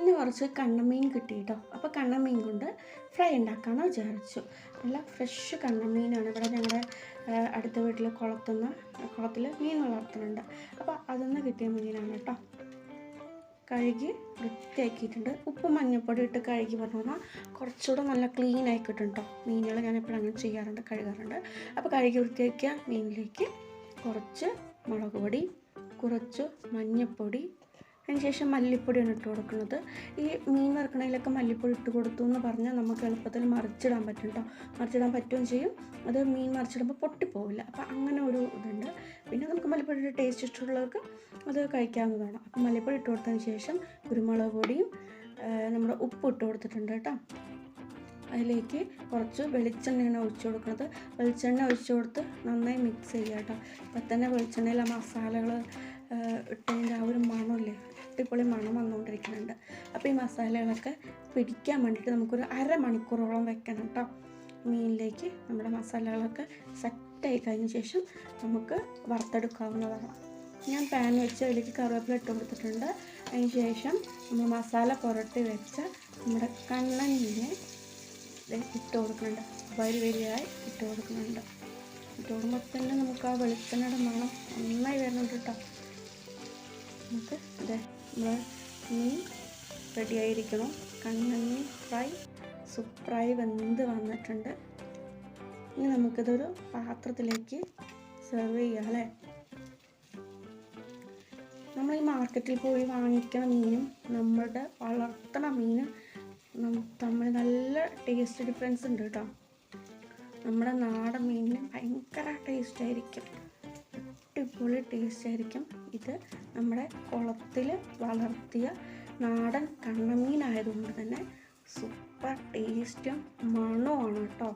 ഇന്ന് കുറച്ച് കണ്ണമീൻ കിട്ടി കേട്ടോ. അപ്പോൾ കണ്ണമീൻ കൊണ്ട് ഫ്രൈ ഉണ്ടാക്കാമെന്ന് വിചാരിച്ചു. നല്ല ഫ്രഷ് കണ്ണമീനാണ്. ഇവിടെ ഞങ്ങളുടെ അടുത്ത വീട്ടിൽ കുളത്തിൽ മീൻ വളർത്തുന്നുണ്ട്. അപ്പോൾ അതിൽ നിന്ന് കിട്ടിയ മീനാണ് കേട്ടോ. കഴുകി വൃത്തിയാക്കിയിട്ടുണ്ട്. ഉപ്പും മഞ്ഞൾപ്പൊടി ഇട്ട് കഴുകി പറഞ്ഞാൽ കുറച്ചുകൂടെ നല്ല ക്ലീൻ ആയി കിട്ടും കേട്ടോ. മീനുകൾ ഞാൻ എപ്പോഴും അങ്ങനെ ചെയ്യാറുണ്ട്, കഴുകാറുണ്ട്. അപ്പോൾ കഴുകി വൃത്തിയാക്കിയ മീനിലേക്ക് കുറച്ച് മുളക് പൊടി, കുറച്ച് മഞ്ഞൾപ്പൊടി, അതിനുശേഷം മല്ലിപ്പൊടിയാണ് ഇട്ട് കൊടുക്കുന്നത്. ഈ മീൻ വറുക്കണതിലൊക്കെ മല്ലിപ്പൊടി ഇട്ട് കൊടുത്തു എന്ന് പറഞ്ഞാൽ നമുക്ക് എളുപ്പത്തിൽ മറിച്ചിടാൻ പറ്റും കേട്ടോ. മറിച്ചിടാൻ പറ്റുകയും ചെയ്യും. അത് മീൻ മറിച്ചിടുമ്പോൾ പൊട്ടിപ്പോവില്ല. അപ്പോൾ അങ്ങനെ ഒരു ഇതുണ്ട്. പിന്നെ നമുക്ക് മല്ലിപ്പൊടിയുടെ ടേസ്റ്റ് ഇഷ്ടമുള്ളവർക്ക് അത് കഴിക്കാവുന്നതാണ്. അപ്പോൾ മല്ലിപ്പൊടി ഇട്ട് കൊടുത്തതിന് ശേഷം കുരുമുളക് പൊടിയും നമ്മുടെ ഉപ്പ് ഇട്ട് കൊടുത്തിട്ടുണ്ട് കേട്ടോ. അതിലേക്ക് കുറച്ച് വെളിച്ചെണ്ണയാണ് ഒഴിച്ചു കൊടുക്കുന്നത്. വെളിച്ചെണ്ണ ഒഴിച്ചു കൊടുത്ത് നന്നായി മിക്സ് ചെയ്യുക കേട്ടോ. അപ്പം തന്നെ വെളിച്ചെണ്ണയിൽ ആ മസാലകൾ ഇട്ടതിൻ്റെ ആ ഒരു മണമില്ലേ, അടിപൊളി മണം വന്നുകൊണ്ടിരിക്കുന്നുണ്ട്. അപ്പോൾ ഈ മസാലകളൊക്കെ പിടിക്കാൻ വേണ്ടിയിട്ട് നമുക്കൊരു അരമണിക്കൂറോളം വെക്കണം കേട്ടോ. മീനിലേക്ക് നമ്മുടെ മസാലകളൊക്കെ സെറ്റായി കഴിഞ്ഞ ശേഷം നമുക്ക് വറുത്തെടുക്കാവുന്നതാണ്. ഞാൻ പാൻ വെച്ച് അതിലേക്ക് കറിവേപ്പില ഇട്ട് കൊടുത്തിട്ടുണ്ട്. അതിന് ശേഷം നമ്മൾ മസാല പുരട്ടി വെച്ച നമ്മുടെ കണ്ണമീനെ ഇട്ട് കൊടുക്കുന്നുണ്ട്. വരിയായി ഇട്ട് കൊടുക്കുന്നുണ്ട്. ഇട്ട് കൊടുക്കുമ്പോൾ തന്നെ നമുക്ക് ആ വെളിച്ചെണ്ണയുടെ മണം നന്നായി വരുന്നുണ്ട് കേട്ടോ. നമുക്ക് നമ്മൾ മീൻ റെഡിയായിരിക്കണം. കണ്ണമീൻ ഫ്രൈ സൂപ്പറായി വെന്ത് വന്നിട്ടുണ്ട്. ഇനി നമുക്കിതൊരു പാത്രത്തിലേക്ക് സെർവ് ചെയ്യാം അല്ലേ. നമ്മൾ ഈ മാർക്കറ്റിൽ പോയി വാങ്ങിക്കുന്ന മീനും നമ്മളുടെ വളർത്തുന്ന മീനും തമ്മിൽ നല്ല ടേസ്റ്റ് ഡിഫറൻസ് ഉണ്ട് കേട്ടോ. നമ്മുടെ നാടൻ മീനിന് ഭയങ്കര ടേസ്റ്റ് ആയിരിക്കും, അടിപൊളി ടേസ്റ്റ് ആയിരിക്കും. ഇത് നമ്മുടെ കുളത്തിൽ വളർത്തിയ നാടൻ കണ്ണമീനായതുകൊണ്ട് തന്നെ സൂപ്പർ ടേസ്റ്റും മണവുമാണ് കേട്ടോ.